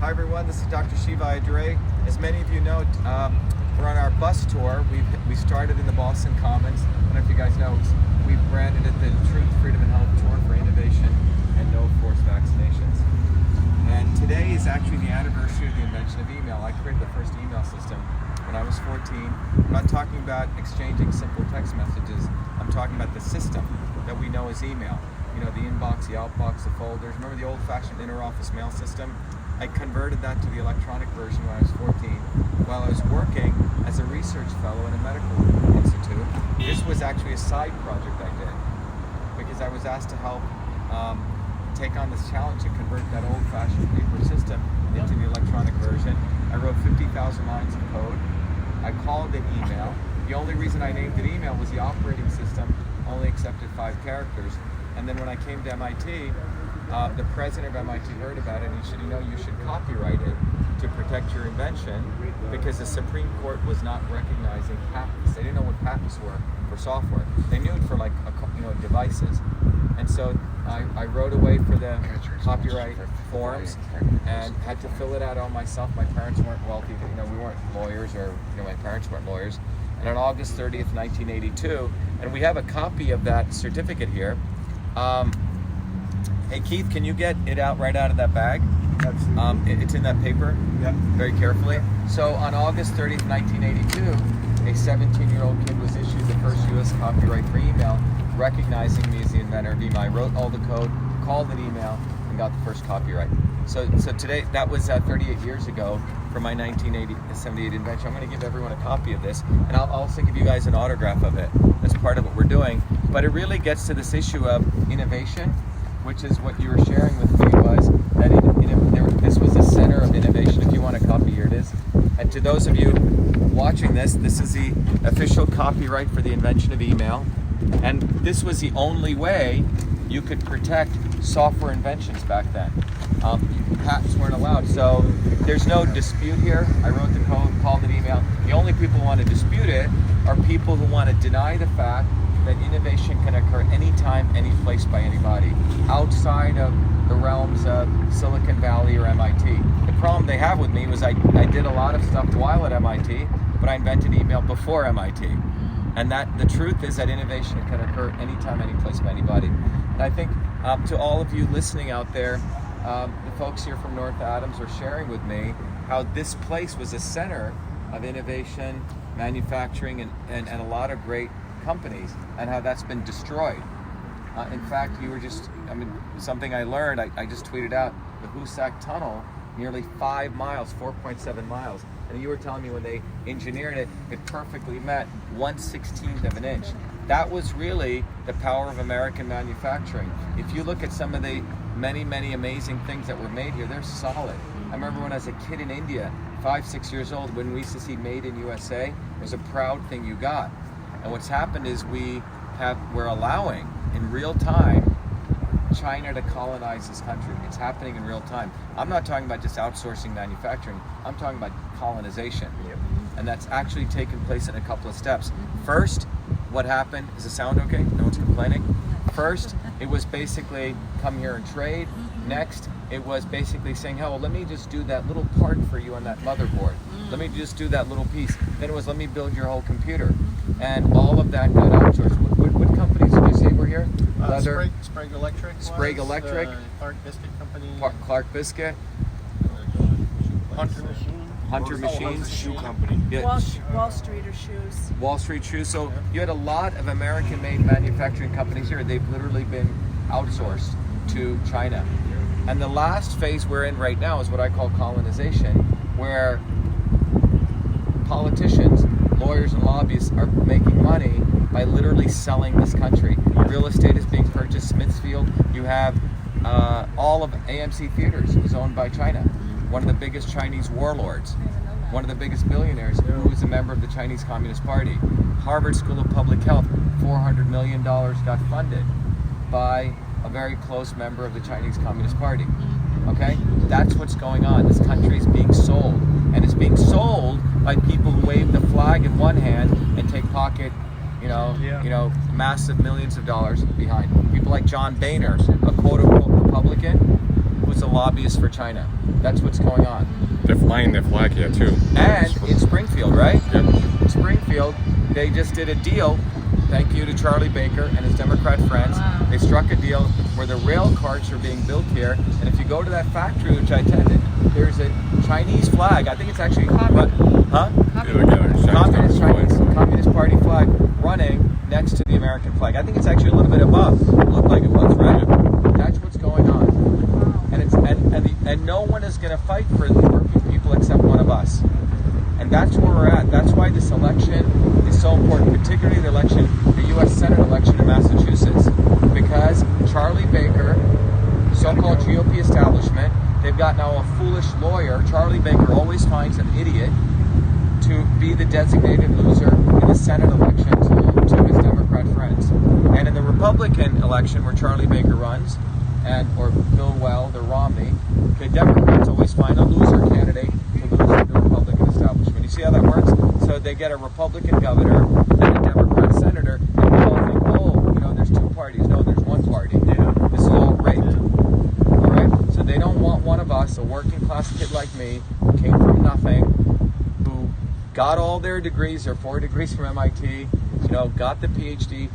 Hi everyone, this is Dr.SHIVA. As many of you know, we're on our bus tour. We started in the Boston Commons. I don't know if you guys know, we've branded it the Truth, Freedom and Health Tour for Innovation and No Forced Vaccinations. And today is actually the anniversary of the invention of email. I created the first email system when I was 14. I'm not talking about exchanging simple text messages. I'm talking about the system that we know as email. You know, the inbox, the outbox, the folders. Remember the old-fashioned inter-office mail system? I converted that to the electronic version when I was 14 while I was working as a research fellow in a medical institute. This was actually a side project I did because I was asked to help take on this challenge to convert that old-fashioned paper system into the electronic version. I wrote 50,000 lines of code. I called it email. The only reason I named it email was the operating system only accepted 5 characters. And then when I came to MIT, the president of MIT heard about it and he said, you know, you should copyright it to protect your invention because the Supreme Court was not recognizing patents. They didn't know what patents were for software. They knew it for like, devices. And so I wrote away for the copyright forms and had to fill it out all myself. My parents weren't wealthy, we weren't lawyers, or my parents weren't lawyers. And on August 30th, 1982, and we have a copy of that certificate here. Hey Keith, can you get it right out of that bag? It's in that paper. Yeah. Very carefully. So on August 30th, 1982, a 17-year-old kid was issued the first U.S. copyright for email, recognizing me as the inventor of email. I wrote all the code, called it email, and got the first copyright. So today, that was 38 years ago for my 1978 invention. I'm going to give everyone a copy of this, and I'll also give you guys an autograph of it. That's part of what we're doing. But it really gets to this issue of innovation, which is what you were sharing with me, was that this was the center of innovation. If you want a copy, here it is. And to those of you watching this is the official copyright for the invention of email. And this was the only way you could protect software inventions back then. Patents weren't allowed. So there's no dispute here. I wrote the code, called it email. The only people who want to dispute it are people who want to deny the fact that innovation can occur anytime, any place, by anybody, outside of the realms of Silicon Valley or MIT. The problem they have with me was I did a lot of stuff while at MIT, but I invented email before MIT. And that the truth is that innovation can occur anytime, any place, by anybody. And I think to all of you listening out there, the folks here from North Adams are sharing with me how this place was a center of innovation, manufacturing, and a lot of great companies, and how that's been destroyed. In fact, something I learned, I just tweeted out, the Hoosac Tunnel, nearly 5 miles, 4.7 miles. And you were telling me when they engineered it, it perfectly met 1/16th of an inch. That was really the power of American manufacturing. If you look at some of the many, many amazing things that were made here, they're solid. I remember when I was a kid in India, 5, 6 years old, when we used to see Made in USA, it was a proud thing you got. And what's happened is we're allowing in real time China to colonize this country. It's happening in real time. I'm not talking about just outsourcing manufacturing. I'm talking about colonization. Yep. And that's actually taken place in a couple of steps. First, what happened, is the sound okay? No one's complaining? First, it was basically come here and trade. Next, it was basically saying, oh, well, let me just do that little part for you on that motherboard. Let me just do that little piece. Then it was, let me build your whole computer. And all of that got outsourced. What companies did you say were here? Leather? Sprague Electric. Sprague Electric. Clark Biscuit Company. Clark Biscuit. Hunter Machine. Hunter Machines. Shoe company. Yeah. Wall Street or shoes. Wall Street Shoes. So you had a lot of American-made manufacturing companies here. They've literally been outsourced to China. And the last phase we're in right now is what I call colonization, where politicians, lawyers, and lobbyists are making money by literally selling this country. Real estate is being purchased. Smithfield, you have all of AMC Theaters is owned by China. One of the biggest Chinese warlords, one of the biggest billionaires, who is a member of the Chinese Communist Party. Harvard School of Public Health, $400 million got funded by a very close member of the Chinese Communist Party. Okay? That's what's going on. This country is being sold. And it's being sold by people who wave the flag in one hand and take pocket, massive millions of dollars behind. People like John Boehner, a quote-unquote Republican, who who's a lobbyist for China. That's what's going on. They're flying their flag here too. And in Springfield, right? Yep. In Springfield, they just did a deal. Thank you to Charlie Baker and his Democrat friends. Wow. They struck a deal where the rail carts are being built here. And if you go to that factory, which I attended, there's a Chinese flag. I think it's actually Communist Party flag running next to the American flag. I think it's actually a little bit above. It looked like it was, right? That's what's going on. And it's and no one is going to fight for the working people except one of us. And that's where we're at. That's why this election is so important, particularly the election, the U.S. Senate election in Massachusetts, because Charlie Baker, so-called GOP establishment, they've got now a foolish lawyer. Charlie Baker always finds an idiot to be the designated loser in the Senate election to his Democrat friends. And in the Republican election where Charlie Baker runs, or Bill Weld or Romney, the Democrats always find a loser candidate to lose to the Republican establishment. You see how that works? So they get a Republican governor and a Democrat senator, and we all think, there's two parties. No, there's one party. Yeah. This is all rigged. All right? So they don't want one of us, a working class kid like me, who came from nothing, who got all their degrees, their 4 degrees from MIT, got the PhD,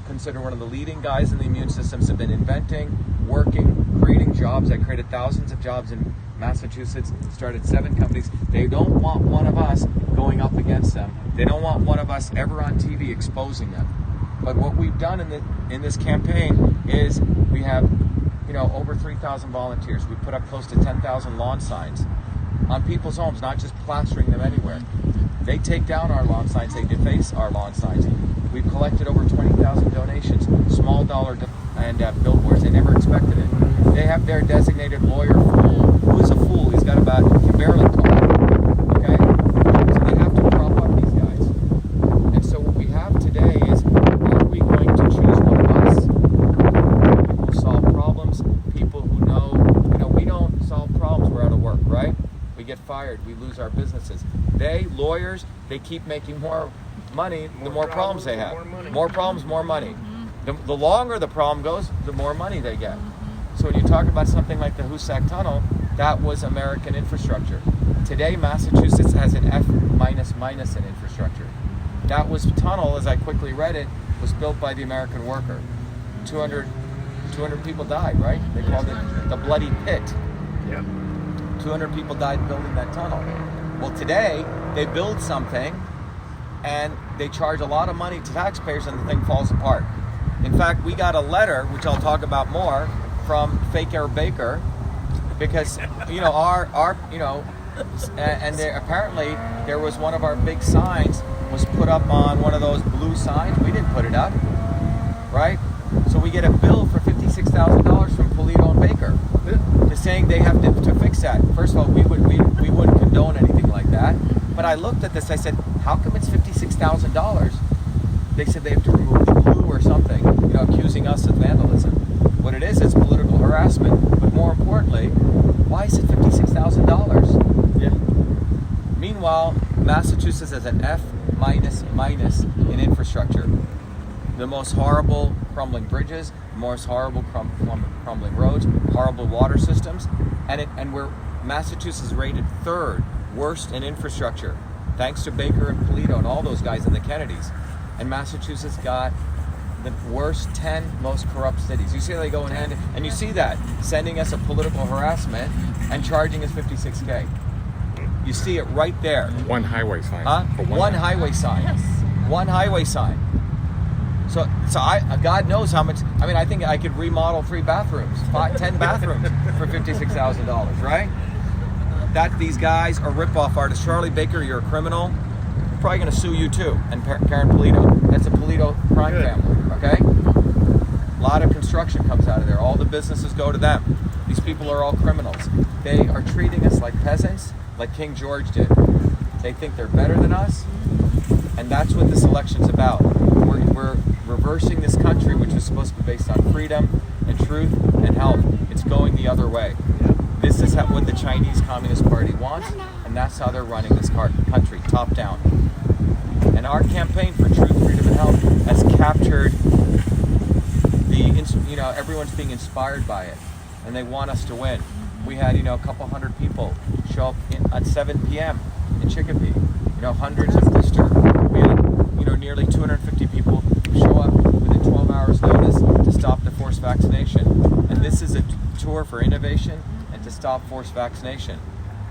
considered one of the leading guys in the immune systems, have been inventing, working, creating jobs. I created thousands of jobs in Massachusetts, started 7 companies. They don't want one of us going up against them. They don't want one of us ever on TV exposing them. But what we've done in this campaign is we have, over 3,000 volunteers. We put up close to 10,000 lawn signs on people's homes, not just plastering them anywhere. They take down our lawn signs, they deface our lawn signs. We've collected over 20,000 donations, small dollar and billboards. They never expected it. They have their designated lawyer fool. Who is a fool? He can barely talk. Okay? So they have to prop up these guys. And so what we have today is, are we going to choose one of us? People who solve problems, people who know, we don't solve problems, we're out of work, right? We get fired, we lose our businesses. Lawyers, they keep making more money, the more problems they have. More problems, more money. The longer the problem goes, the more money they get. So when you talk about something like the Hoosac Tunnel, that was American infrastructure. Today, Massachusetts has an F minus in infrastructure. That tunnel, as I quickly read it, was built by the American worker. 200 people died, right? They called it the Bloody Pit. Yep. 200 people died building that tunnel. Well, today, they build something and they charge a lot of money to taxpayers and the thing falls apart. In fact, we got a letter, which I'll talk about more, from Fake Air Baker, because, apparently there was one of our big signs was put up on one of those blue signs. We didn't put it up, right? So we get a bill for $56,000 from Polito and Baker. They're saying they have to fix that. First of all, we wouldn't condone anything like that. But I looked at this, I said, how come it's $56,000? They said they have to remove the blue or something, accusing us of vandalism. What it is political harassment. But more importantly, why is it $56,000? Yeah. Meanwhile, Massachusetts has an F minus in infrastructure. The most horrible crumbling bridges, the most horrible crumbling roads, horrible water systems, and Massachusetts is rated 3rd worst in infrastructure, thanks to Baker and Polito and all those guys in the Kennedys. And Massachusetts got the worst 10 most corrupt cities. You see how they go in hand, and you see that, sending us a political harassment and charging us $56K. You see it right there. One highway sign. One highway sign. Yes. One highway sign. So God knows how much. I mean, I think I could remodel 3 bathrooms, 10 bathrooms for $56,000, right? These guys are rip-off artists. Charlie Baker, you're a criminal. We're probably going to sue you too. And Karen Polito. That's a Polito crime family, okay? A lot of construction comes out of there. All the businesses go to them. These people are all criminals. They are treating us like peasants, like King George did. They think they're better than us, and that's what this election's about. We're reversing this country, which is supposed to be based on freedom and truth and health. It's going the other way. This is what the Chinese Communist Party wants, and that's how they're running this country, top down. And our campaign for truth, freedom, and health has captured everyone's being inspired by it, and they want us to win. We had, a couple hundred people show up at 7 p.m. in Chicopee. Hundreds of Lister. We had, nearly 250 people show up within 12 hours notice to stop the forced vaccination. And this is a tour for innovation and to stop forced vaccination.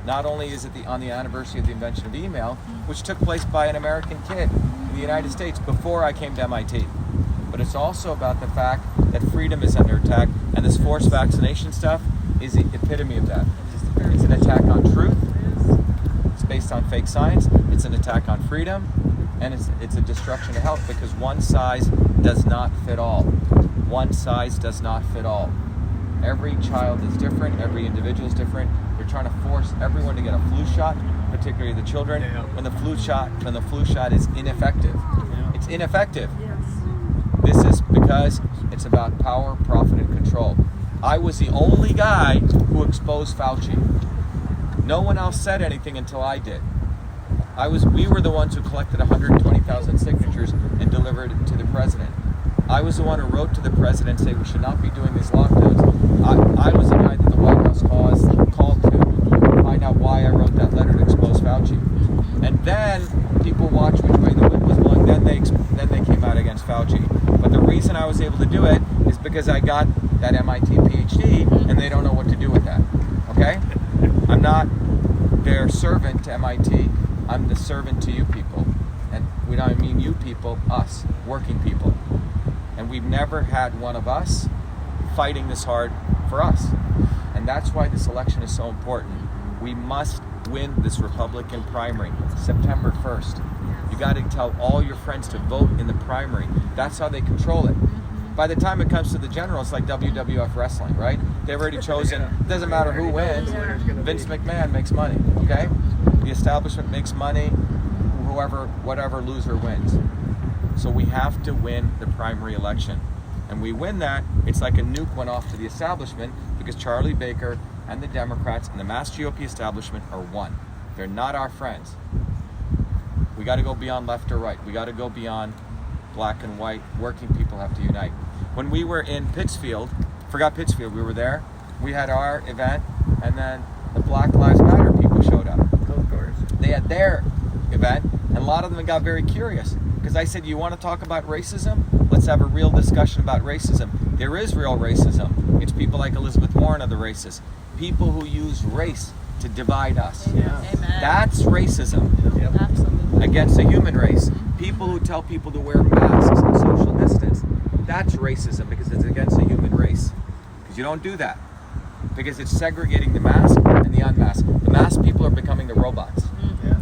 Not only is it on the anniversary of the invention of email, which took place by an American kid in the United States before I came to MIT, but it's also about the fact that freedom is under attack, and this forced vaccination stuff is the epitome of that. It's an attack on truth, it's based on fake science, it's an attack on freedom, and it's a destruction of health, because one size does not fit all. One size does not fit all. Every child is different, every individual is different. They're trying to force everyone to get a flu shot, particularly the children, when the flu shot is ineffective. It's ineffective. This is because it's about power, profit, and control. I was the only guy who exposed Fauci. No one else said anything until I did. We were the ones who collected 120,000 signatures and delivered it to the president. I was the one who wrote to the president saying we should not be doing these lockdowns. I was the guy that the White House called to find out why I wrote that letter to expose Fauci. And then people watched which way the wind was blowing. Then they came out against Fauci. But the reason I was able to do it is because I got that MIT PhD, and they don't know what to do with that. Okay? I'm not their servant to MIT. I'm the servant to you people. And when I mean you people, us, working people. And we've never had one of us fighting this hard for us. And that's why this election is so important. We must win this Republican primary, September 1st. You got to tell all your friends to vote in the primary. That's how they control it. By the time it comes to the general, it's like WWF wrestling, right? They've already chosen, it doesn't matter who wins, Vince McMahon makes money, okay? The establishment makes money, whatever loser wins. So we have to win the primary election. And we win that, it's like a nuke went off to the establishment, because Charlie Baker and the Democrats and the mass GOP establishment are one. They're not our friends. We got to go beyond left or right. We got to go beyond black and white. Working people have to unite. When we were in Pittsfield, we were there, we had our event, and then the Black Lives Matter people showed up. Of course. They had their event, and a lot of them got very curious, because I said, you want to talk about racism? Let's have a real discussion about racism. There is real racism. It's people like Elizabeth Warren are the racists. People who use race to divide us. Yeah. Amen. That's racism. Absolutely. Against the human race. People who tell people to wear masks and social distance. That's racism, because it's against the human race. Because you don't do that. Because it's segregating the masked and the unmasked. The masked people are becoming the robots.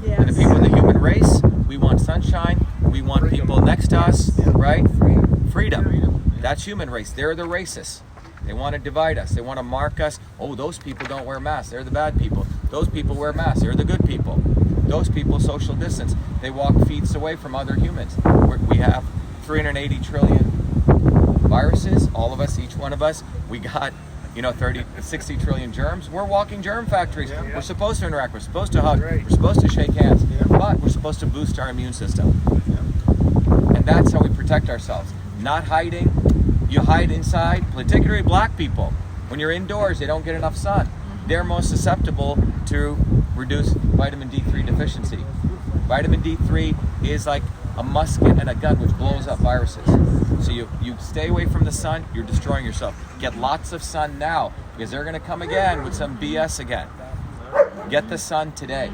Yes. And the people in the human race, we want sunshine. We want people next to us, right? Freedom. That's human race. They're the racists. They want to divide us. They want to mark us. Oh, those people don't wear masks. They're the bad people. Those people wear masks. They're the good people. Those people social distance. They walk feet away from other humans. We have 380 trillion viruses. All of us, each one of us. We got 60 trillion germs. We're walking germ factories. Yeah. We're supposed to interact. We're supposed to hug. Right. We're supposed to shake hands. Yeah. But we're supposed to boost our immune system. And that's how we protect ourselves. Not hiding. You hide inside, particularly black people. When you're indoors, they don't get enough sun. They're most susceptible to reduced vitamin D3 deficiency. Vitamin D3 is like a musket and a gun which blows up viruses. So you stay away from the sun, you're destroying yourself. Get lots of sun now, because they're going to come again with some BS again. Get the sun today.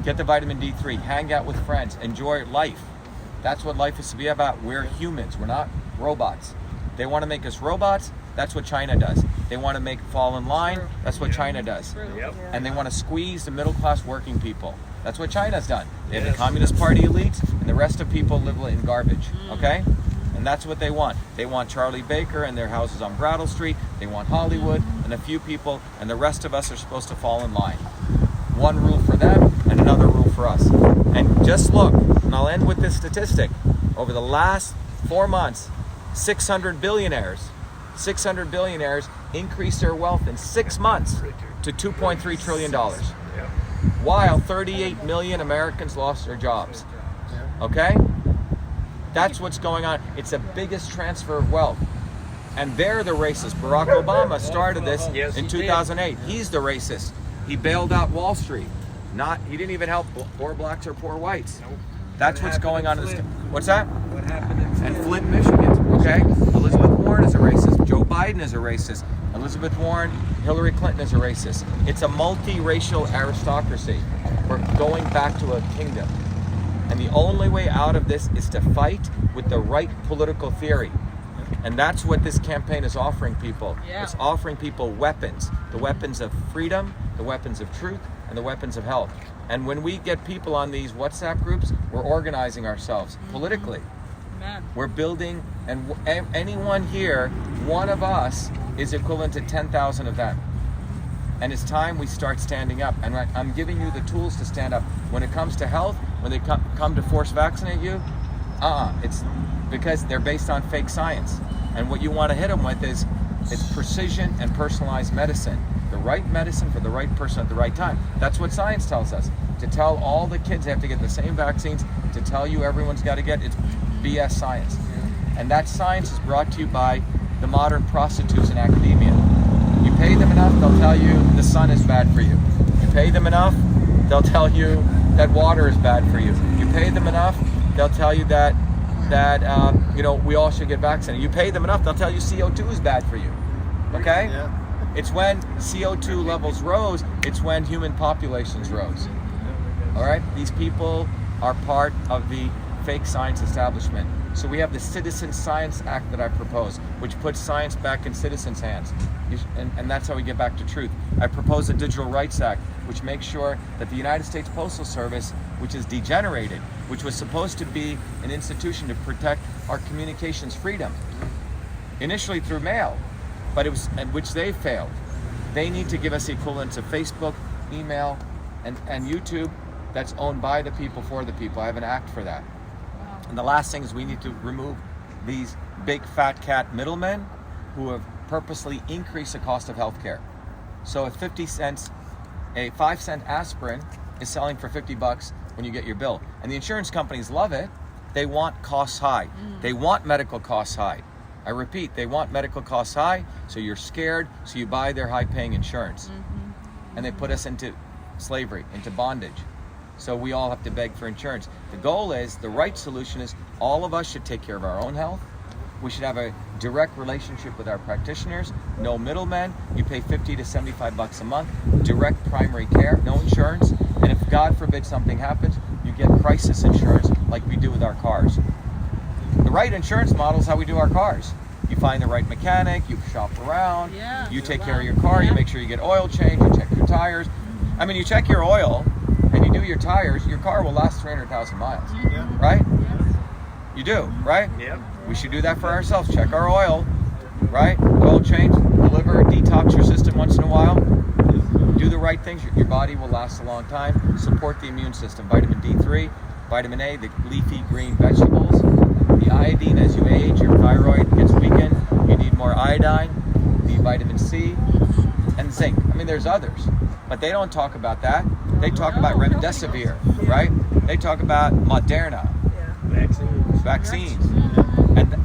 Get the vitamin D3. Hang out with friends. Enjoy life. That's what life is to be about. We're humans. We're not robots. They want to make us robots. That's what China does. They want to make fall in line. That's what China does. And they want to squeeze the middle class working people. That's what China's done. They have the Communist Party elites, and the rest of people live in garbage. Okay? And that's what they want. They want Charlie Baker and their houses on Brattle Street. They want Hollywood and a few people, and the rest of us are supposed to fall in line. One rule for them and another rule for us. And just look, and I'll end with this statistic. Over the last 4 months, 600 billionaires increased their wealth in 6 months to $2.3 trillion. While 38 million Americans lost their jobs. Okay? That's what's going on. It's the biggest transfer of wealth. And they're the racists. Barack Obama started this Yes, in he 2008. He's the racist. He bailed out Wall Street. He didn't even help poor blacks or poor whites. That's what's going on in this. What's that? What happened in And Flint, Michigan. Okay? Elizabeth Warren is a racist. Joe Biden is a racist. Elizabeth Warren, Hillary Clinton is a racist. It's a multiracial aristocracy. We're going back to a kingdom. And the only way out of this is to fight with the right political theory. And that's what this campaign is offering people. Yeah. It's offering people weapons. The weapons of freedom, the weapons of truth, and the weapons of health. And when we get people on these WhatsApp groups, we're organizing ourselves politically. Amen. We're building, and anyone here, one of us is equivalent to 10,000 of them. And it's time we start standing up. And I'm giving you the tools to stand up. When it comes to health, when they come to force vaccinate you, it's because they're based on fake science. And what you want to hit them with is it's precision and personalized medicine. The right medicine for the right person at the right time. That's what science tells us. To tell all the kids they have to get the same vaccines, to tell you everyone's got to get, it's BS science. And that science is brought to you by the modern prostitutes in academia. You pay them enough, they'll tell you the sun is bad for you. You pay them enough, they'll tell you that water is bad for you. You pay them enough, they'll tell you that we all should get vaccinated. You pay them enough, they'll tell you CO2 is bad for you. Okay? Yeah. It's when CO2 levels rose, it's when human populations rose. All right? These people are part of the fake science establishment. So we have the Citizen Science Act that I propose, which puts science back in citizens' hands. And that's how we get back to truth. I propose a Digital Rights Act, which makes sure that the United States Postal Service, which is degenerated, which was supposed to be an institution to protect our communications freedom, initially through mail, but it was, and which they failed. They need to give us the equivalents of Facebook, email, and YouTube that's owned by the people for the people. I have an act for that. Wow. And the last thing is we need to remove these big fat cat middlemen who have purposely increased the cost of healthcare. So if 50 cents, a 5-cent aspirin is selling for $50 when you get your bill. And the insurance companies love it. They want costs high. They want medical costs high. I repeat, they want medical costs high, so you're scared, so you buy their high-paying insurance. And they put us into slavery, into bondage. So we all have to beg for insurance. The goal is, the right solution is, all of us should take care of our own health. We should have a direct relationship with our practitioners, no middlemen. You pay $50 to $75 a month, direct primary care, no insurance. And if God forbid something happens, you get crisis insurance like we do with our cars. The right insurance model is how we do our cars. You find the right mechanic, you shop around, you take care of your car, you make sure you get oil change, you check your tires. I mean, you check your oil and you do your tires, your car will last 300,000 miles, right? You do, right? Yeah. We should do that for ourselves. Check our oil, right? Oil change, deliver, detox your system once in a while. Do the right things. Your body will last a long time. Support the immune system. Vitamin D3, vitamin A, the leafy green vegetables. The iodine, as you age, your thyroid gets weakened. You need more iodine. The vitamin C and zinc. I mean, there's others, but they don't talk about that. They talk about remdesivir, right? They talk about Moderna, vaccines.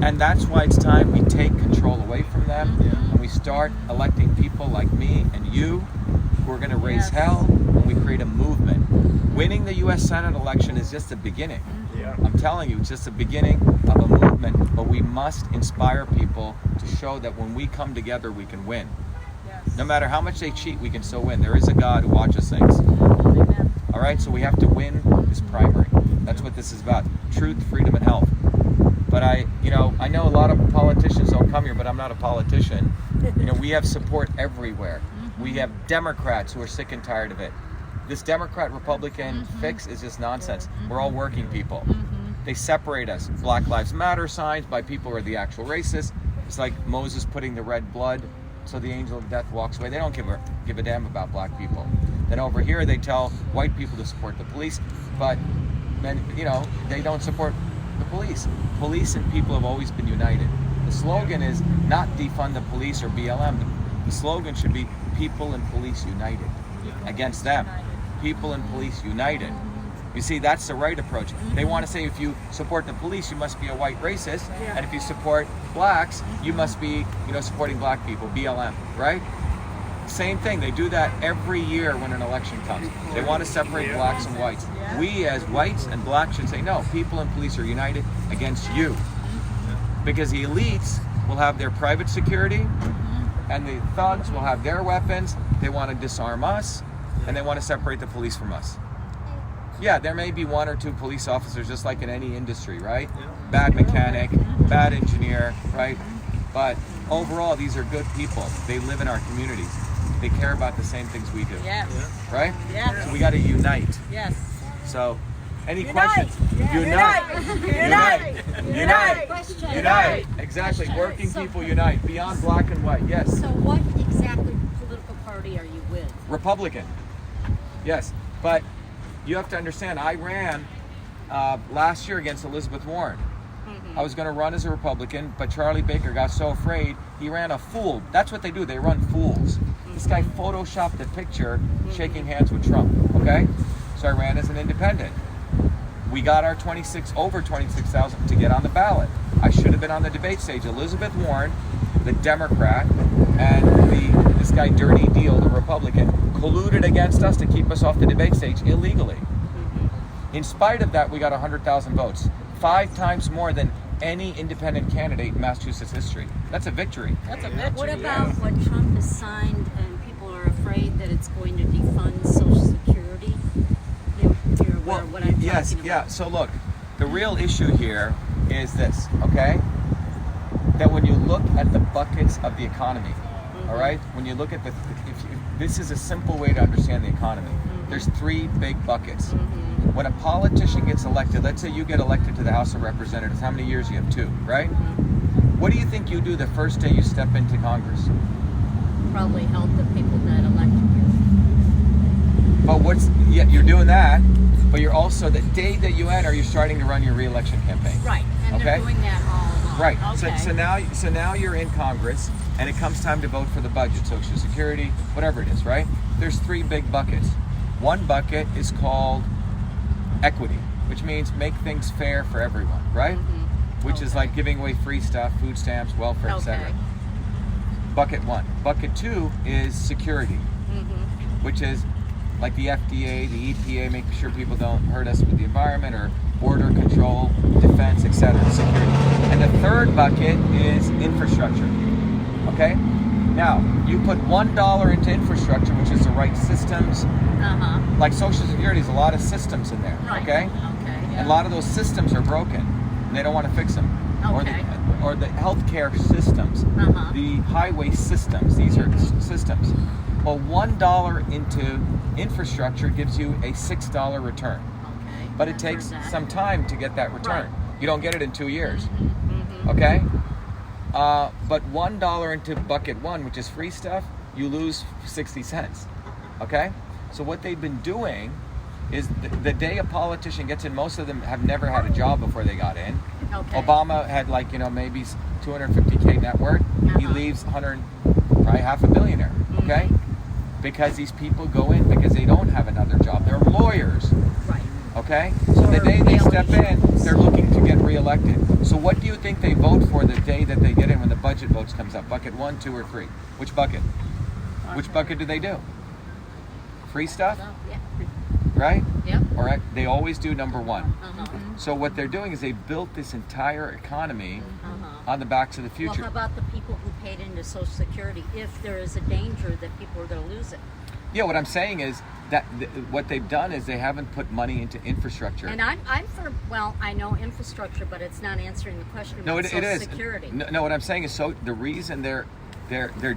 And that's why it's time we take control away from them and we start electing people like me and you who are going to raise hell, and we create a movement. Winning the U.S. Senate election is just the beginning. I'm telling you, it's just the beginning of a movement, but we must inspire people to show that when we come together, we can win. No matter how much they cheat, we can still win. There is a God who watches things. All right, so we have to win this primary. That's what this is about: truth, freedom, and health. But I know a lot of politicians don't come here, but I'm not a politician. We have support everywhere. We have Democrats who are sick and tired of it. This Democrat-Republican fix is just nonsense. We're all working people. They separate us. Black Lives Matter signs by people who are the actual racists. It's like Moses putting the red blood so the angel of death walks away. They don't give a damn about black people. Then over here they tell white people to support the police, but they don't support the police. Police and people have always been united. The slogan is not defund the police or BLM. The slogan should be people and police united against them. People and police united. You see, that's the right approach. They want to say if you support the police, you must be a white racist, Yeah. and if you support blacks, you must be, supporting black people, BLM, right? Same thing. They do that every year when an election comes. They want to separate blacks and whites. Yeah. We as whites and blacks should say, no, people and police are united against you. Because the elites will have their private security, and the thugs will have their weapons. They want to disarm us, and they want to separate the police from us. Yeah, there may be one or two police officers, just like in any industry, right? Bad mechanic, bad engineer, right? But overall, these are good people. They live in our communities. They care about the same things we do, Yes. right? Yes. So we got to unite. Yes. So, any Unite. questions? Unite. Unite. Question. Unite. Exactly. Working So- people unite beyond black and white. Yes. So what exactly political party are you with? Republican. Yes. But you have to understand, I ran last year against Elizabeth Warren. I was going to run as a Republican, but Charlie Baker got so afraid, he ran a fool. That's what they do. They run fools. This guy photoshopped a picture shaking hands with Trump, okay? So I ran as an independent. We got our over 26,000 to get on the ballot. I should have been on the debate stage. Elizabeth Warren, the Democrat, and this guy Dirty Deal, the Republican, colluded against us to keep us off the debate stage illegally. In spite of that, we got 100,000 votes, 5 times more than any independent candidate in Massachusetts history. That's a victory. That's a victory. What about what Trump has signed and people are afraid that it's going to defund Social Security? You're aware of what I'm yes, talking yeah. about? So look, the real issue here is this, okay? That when you look at the buckets of the economy, all right? When you look at this is a simple way to understand the economy. There's 3 big buckets. When a politician gets elected, let's say you get elected to the House of Representatives, how many years you have? 2, right? What do you think you do the first day you step into Congress? Probably help the people that elected you. But you're doing that, but you're also, the day that you enter, you're starting to run your re-election campaign. Right, and Okay. they're doing that all along. Right. Okay. So now you're in Congress, and it comes time to vote for the budget, Social Security, whatever it is, right? There's 3 big buckets. One bucket is called equity, which means make things fair for everyone, right? Which is Okay. like giving away free stuff, food stamps, welfare, etc. Okay. Bucket 1. Bucket 2 is security, which is like the FDA, the EPA, making sure people don't hurt us with the environment, or border control, defense, etc. Security. And the third bucket is infrastructure. Okay? Now, you put $1 into infrastructure, which is the right systems. Like Social Security, there's a lot of systems in there. Right. Okay? Okay. Yeah. And a lot of those systems are broken, and they don't want to fix them. Okay. Or the healthcare systems, the highway systems. These are systems. Well, $1 into infrastructure gives you a $6 return, Okay. but it I've takes heard that. some time to get that return. Right. You don't get it in 2 years. Okay? But $1 into bucket 1, which is free stuff, you lose 60 cents. Okay? So what they've been doing is the day a politician gets in, most of them have never had a job before they got in. Okay. Obama had maybe 250K net worth. He leaves probably half a billionaire. Okay? Because these people go in because they don't have another job. They're lawyers. Right. Okay? So the day they step in, Reality they're looking to get reelected. So what do you think they vote for the day that they get in when the budget votes comes up? Bucket 1, 2, or 3? Which bucket? Which bucket do they do? Free stuff? So, yeah. Right? Yep. All right? They always do number 1. So So what they're doing is they built this entire economy on the backs of the Well, future. how about the people who paid into Social Security if there is a danger that people are going to lose it? Yeah, what I'm saying is that what they've done is they haven't put money into infrastructure. And I'm for, well, I know infrastructure, but it's not answering the question about No, it Social is. Security. No, what I'm saying is, so the reason they're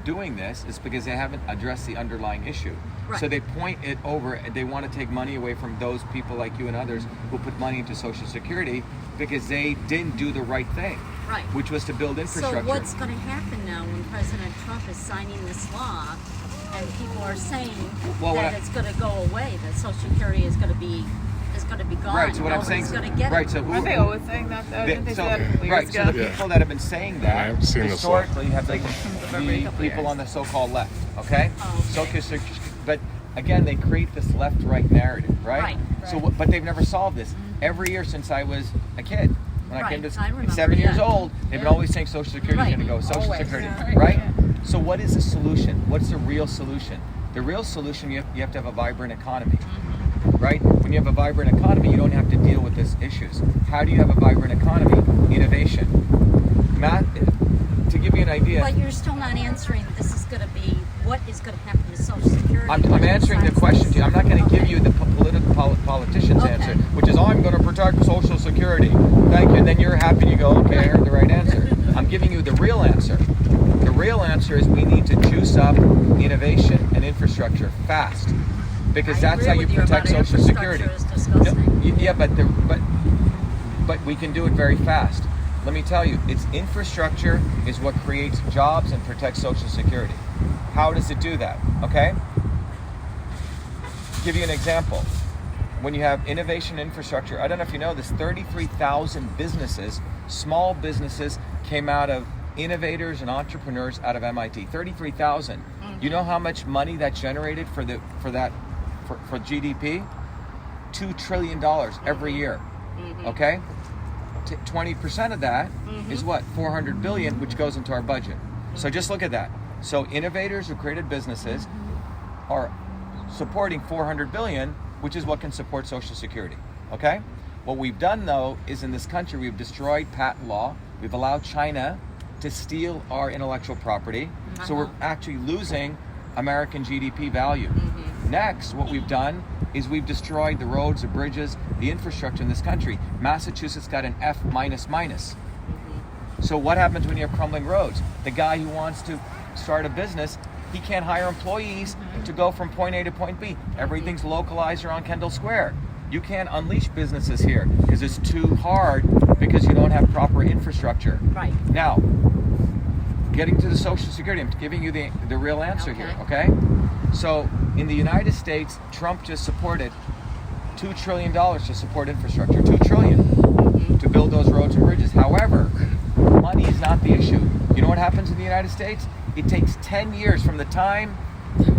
doing this is because they haven't addressed the underlying issue. Right. So they point it over. They want to take money away from those people like you and others who put money into Social Security because they didn't do the right thing, Right. which was to build infrastructure. So what's going to happen now when President Trump is signing this law and people are saying that it's going to go away, that Social Security is going to be gone? Right. So what I'm saying, Nobody's going to get right. it. So Aren't they always saying that though? Didn't they say that years right. So ago? the people that have been saying Yeah, that I've seen this historically have been comes up every the couple people years. on the so-called left. Okay. Oh, okay. But again, they create this left-right narrative, right? Right. So, but they've never solved this. Every year since I was a kid, when I came to I remember, 7 years yeah. old, they've been always saying Social Security is Right. going to go. Social Always. Security, Yeah. right? Yeah. So what is the solution? What's the real solution? The real solution, you have to have a vibrant economy, right? When you have a vibrant economy, you don't have to deal with these issues. How do you have a vibrant economy? Innovation. To give you an idea, But you're still not answering, this is gonna be, what is gonna happen to Social Security? I'm answering the question to you. I'm not going to give you the politician's Okay. answer, which is, I'm going to protect Social Security. Thank you. And then you're happy and you go, okay, I heard the right answer. I'm giving you the real answer. The real answer is we need to juice up innovation and infrastructure fast, because I that's agree how you with protect about Social Security. infrastructure is disgusting. Yeah, but we can do it very fast. Let me tell you, it's infrastructure is what creates jobs and protects Social Security. How does it do that? Okay? Give you an example. When you have innovation infrastructure, I don't know if you know this, 33,000 businesses, small businesses, came out of innovators and entrepreneurs out of MIT. 33,000. You know how much money that generated for GDP? $2 trillion every year. Okay? 20% of that is what? 400 billion, which goes into our budget. So just look at that. So innovators who created businesses are supporting 400 billion, which is what can support Social Security. Okay? What we've done though is in this country we've destroyed patent law. We've allowed China to steal our intellectual property. So we're actually losing American GDP value. Next, what we've done is we've destroyed the roads, the bridges, the infrastructure in this country. Massachusetts got an F minus minus. So what happens when you have crumbling roads? The guy who wants to start a business, he can't hire employees to go from point A to point B. Everything's localized around Kendall Square. You can't unleash businesses here because it's too hard because you don't have proper infrastructure. Right. Now, getting to the Social Security, I'm giving you the real answer here, okay? So in the United States, Trump just supported $2 trillion to support infrastructure, $2 trillion to build those roads and bridges. However, money is not the issue. You know what happens in the United States? It takes 10 years from the time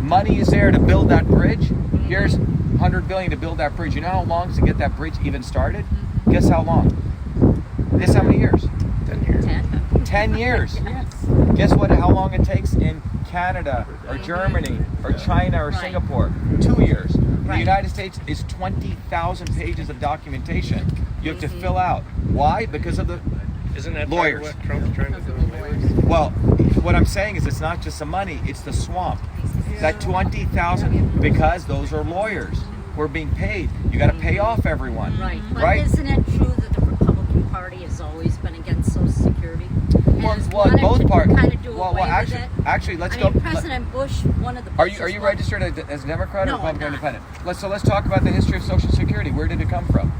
money is there to build that bridge. Here's 100 billion to build that bridge. You know how long to get that bridge even started? Guess how long? Guess how many years? 10 years. 10 years. Yes. Guess what? How long it takes in Canada or Germany or China or Right. Singapore? 2 years. In the Right. United States is 20,000 pages of documentation you have to fill out. Why? Because of the Isn't that Lawyers. part of what Trump's trying to do? well, what I'm saying is it's not just the money, it's the swamp. That 20,000, because those are lawyers who are being paid. You got to pay off everyone. Right. But Right? isn't it true that the Republican Party has always been against Social Security? And Well, has well, wanted both to parties. kind of do Well, away with actually, it? let's I go. mean, President Bush, one of the Are Bushes you was- registered as a Democrat or No, I'm Republican not. Independent? So let's talk about the history of Social Security. Where did it come from?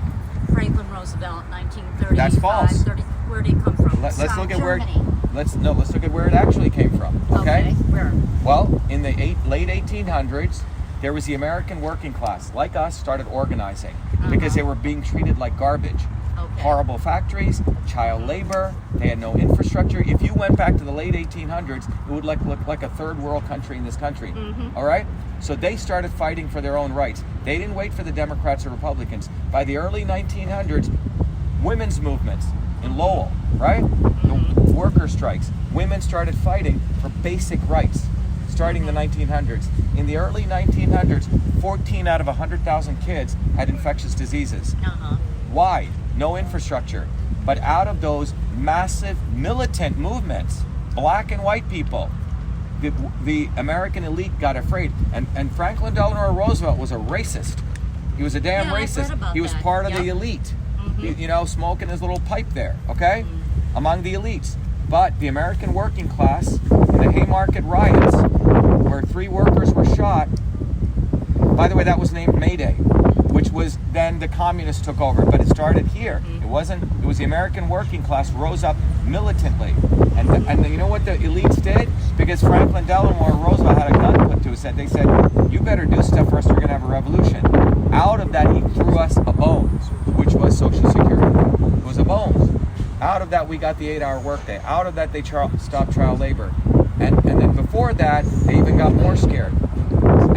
Franklin Roosevelt, 1935. That's false. 30, where did it come from? Let's look at Germany. let's look at where it actually came from. Okay. Where? Well, in the late 1800s, there was the American working class, like us, started organizing because they were being treated like garbage. Okay. Horrible factories, child labor, they had no infrastructure. If you went back to the late 1800s, it would look like a third world country in this country. All right? So they started fighting for their own rights. They didn't wait for the Democrats or Republicans. By the early 1900s, women's movements in Lowell, right? The worker strikes. Women started fighting for basic rights, starting in the 1900s. In the early 1900s, 14 out of 100,000 kids had infectious diseases. Why? No infrastructure. But out of those massive militant movements, black and white people, the American elite got afraid. And Franklin Delano Roosevelt was a racist. He was a damn Yeah, I've racist. read about He was that. part of the Yep. elite. You know, smoking his little pipe there, okay? Among the elites. But the American working class, in the Haymarket riots, where 3 workers were shot, by the way, that was named May Day, which was then the communists took over, but it started here. It was the American working class rose up militantly. And you know what the elites did? Because Franklin Delano Roosevelt had a gun put to his head, they said, you better do stuff or else we're going to have a revolution. Out of that, he threw us a bone, which was Social Security. It was a bone. Out of that, we got the 8-hour workday. Out of that, they stopped child labor. And then before that, they even got more scared.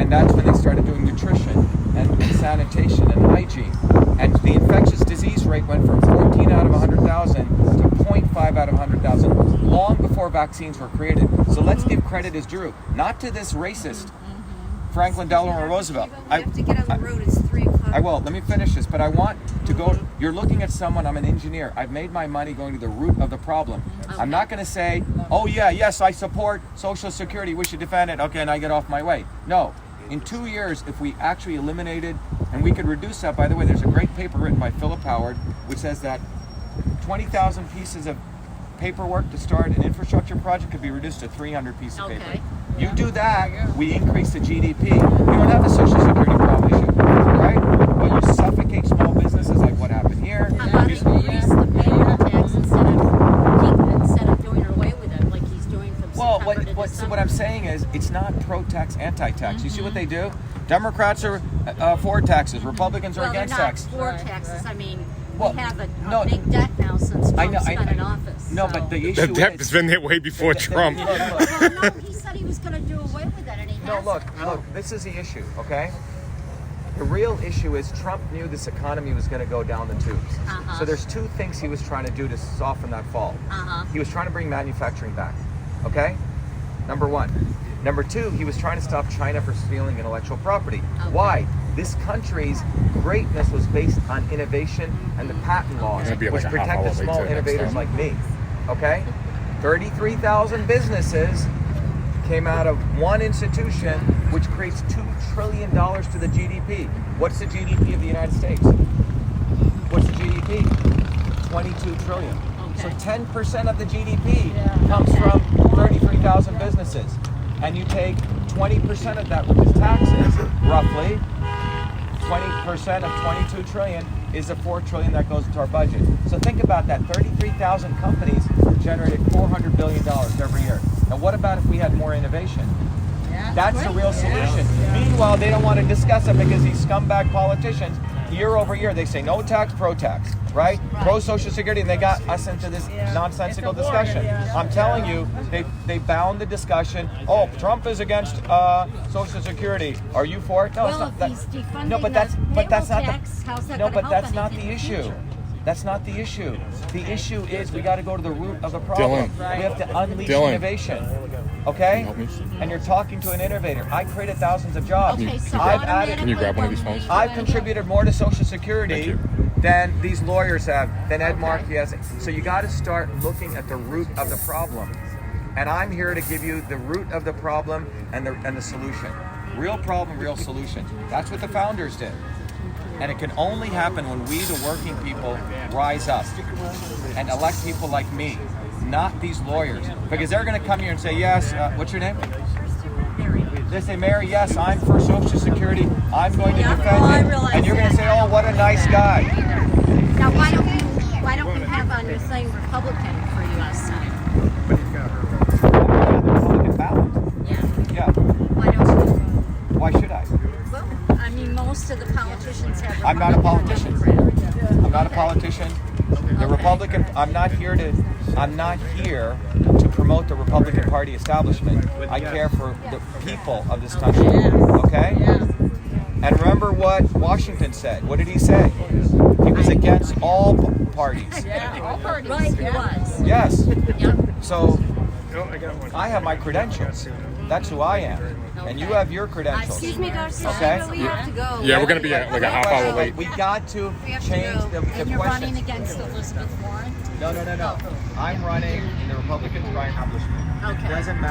And that's when they started doing nutrition and sanitation and hygiene. And the infectious disease rate went from 14 out of 100,000 to 0.5 out of 100,000 long before vaccines were created. So let's give credit as due, not to this racist Franklin Delano Roosevelt. You have to get on the road. It's 3 o'clock. I will. Let me finish this. But I want to go. You're looking at someone. I'm an engineer. I've made my money going to the root of the problem. I'm not going to say, oh yeah, yes, I support Social Security. We should defend it. Okay, and I get off my way. No. In 2 years, if we actually eliminated, and we could reduce that, by the way, there's a great paper written by Philip Howard, which says that 20,000 pieces of paperwork to start an infrastructure project could be reduced to 300 pieces of paper. Okay. You do that, we increase the GDP. You don't have the Social Security problem issue, right? But you suffocate small businesses like what happened here. How about You- increase the payroll tax instead of doing away with it like he's doing from Well, September to so December? what I'm saying is, it's not pro-tax, anti-tax. You see what they do? Democrats are for taxes. Republicans are Well, they're against not tax. for taxes. I mean, Well, we have a no, big debt now since I know, Trump's been I- in office. No, so. but the issue The debt is... has been there way before Trump. Look, Well, no, he said he was going to do away with it, and he no, hasn't. look, this is the issue, okay? The real issue is Trump knew this economy was going to go down the tubes. Uh-huh. So there's two things he was trying to do to soften that fall. Uh-huh. He was trying to bring manufacturing back, okay? Number one. Number two, he was trying to stop China from stealing intellectual property. Okay. Why? This country's greatness was based on innovation and the patent laws, It'd be which like a half protected hour late small to the next innovators time. like me, okay? 33,000 businesses came out of one institution, which creates $2 trillion to the GDP. What's the GDP of the United States? What's the GDP? 22 trillion. So Okay. 10% of the GDP comes from 33,000 businesses. And you take 20% of that, which is taxes, roughly. 20% of 22 trillion is the 4 trillion that goes into our budget. So think about that. 33,000 companies generated $400 billion every year. Now what about if we had more innovation? That's the real solution. Meanwhile, they don't want to discuss it because these scumbag politicians, year over year, they say no tax, pro-tax, right? Pro-Social Security, and they got us into this nonsensical discussion. I'm telling you, they bound the discussion. Oh, Trump is against Social Security. Are you for it? No, it's Well, not if that. he's defunding No, but that's the not payroll the. tax, how's that No, gonna but help that's not the anything in the issue. future? That's not the issue. The issue is we got to go to the root of the problem. Dylan. We have to unleash Dylan. innovation. Okay? Help me. And you're talking to an innovator. I created thousands of jobs. Okay, so I've added. Can you grab one of these phones? I've contributed more to Social Security Thank than these lawyers have, than Ed Markey has. So you got to start looking at the root of the problem. And I'm here to give you the root of the problem and the solution. Real problem, real solution. That's what the founders did. And it can only happen when we, the working people, rise up and elect people like me, not these lawyers. Because they're going to come here and say, yes, what's your name? They say, Mary, yes, I'm for Social Security. I'm going to Yeah, defend well, I it. realize And you're going to that. say, oh, what a nice guy. Now, why don't you have on your thing Republican for U.S. Senate? Republican ballot. Yeah. Yeah. Why don't you? Why should I? Well, I mean, most of the politicians have. I'm not a Republican or politician. Democrat. I'm not a politician. The Republican. I'm not here to promote the Republican Party establishment. I care for the people of this country. Okay. And remember what Washington said. What did he say? He was against all parties. All parties. Right, he was. Yes. Yep. So Oh, I got one. I have my credentials. That's who I am. And you have your credentials. Excuse me, Garcia. Okay. We have to go. Yeah, we're gonna be like a half hour late. We got to We have to change go. the And you're running questions. against Elizabeth Warren. No. I'm running, and the Republicans are establishment. Okay. It doesn't matter.